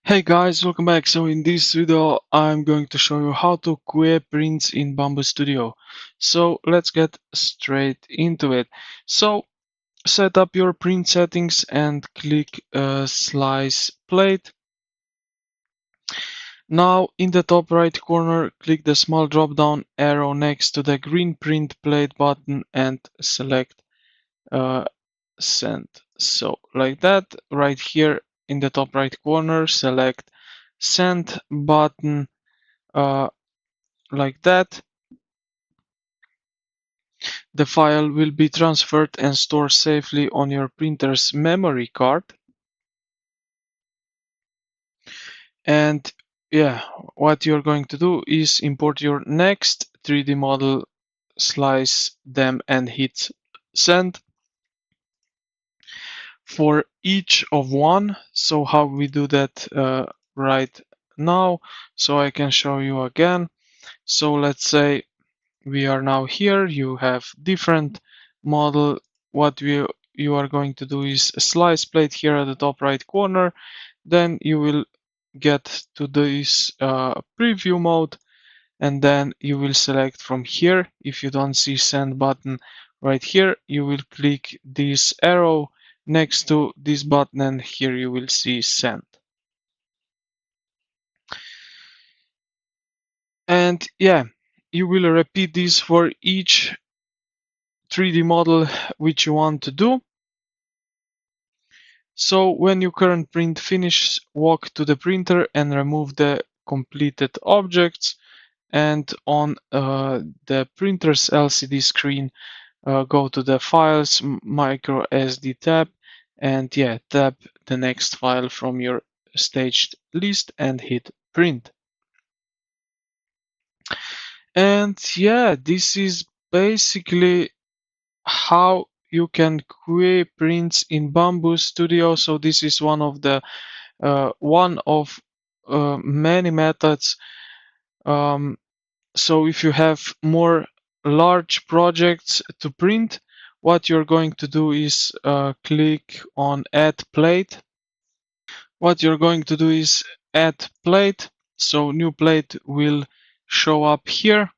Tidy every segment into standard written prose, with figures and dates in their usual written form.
Hey guys, welcome back. So in this video, I'm going to show you how to create prints in Bambu Studio. So let's get straight into it. So set up your print settings and click Slice Plate. Now in the top right corner, click the small drop down arrow next to the green print plate button and select uh, Send. So like that, right here in the top right corner, select Send button uh, like that. The file will be transferred and stored safely on your printer's memory card. And yeah, what you're going to do is import your next 3D model, slice them and hit send for each of one. So how we do that right now, so I can show you again. So let's say we are now here, you have different model. What you are going to do is a slice plate here at the top right corner. Then you will get to this preview mode, and then you will select from here. If you don't see send button right here, you will click this arrow next to this button, and here you will see send. And yeah, you will repeat this for each 3D model which you want to do. So when your current print finishes, walk to the printer and remove the completed objects. And on the printer's LCD screen, go to the Files Micro SD tab, and yeah, tap the next file from your staged list and hit Print. And yeah, this is basically how you can create prints in Bambu Studio. So this is one of many methods. So if you have more large projects to print, what you're going to do is click on Add Plate. What you're going to do is Add Plate. So new plate will show up here.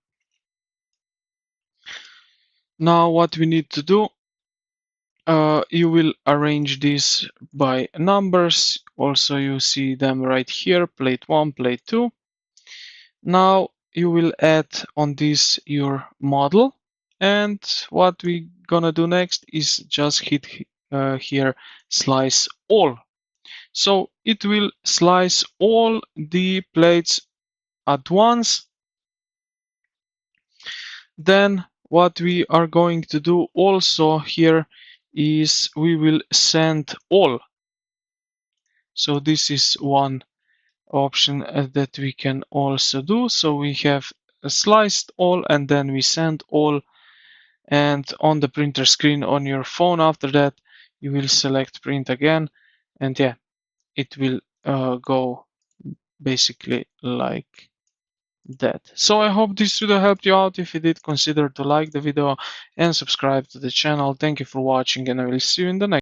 Now what we need to do, you will arrange this by numbers. Also, you see them right here, plate 1, plate 2. Now you will add on this your model. And what we gonna do next is just hit here, slice all. So it will slice all the plates at once. Then what we are going to do also here is we will send all. So this is one option that we can also do. So we have sliced all and then we send all, and on the printer screen on your phone after that you will select print again, and yeah, it will go basically like that. So I hope this video helped you out. If you did, consider to like the video and subscribe to the channel. Thank you for watching, and I will see you in the next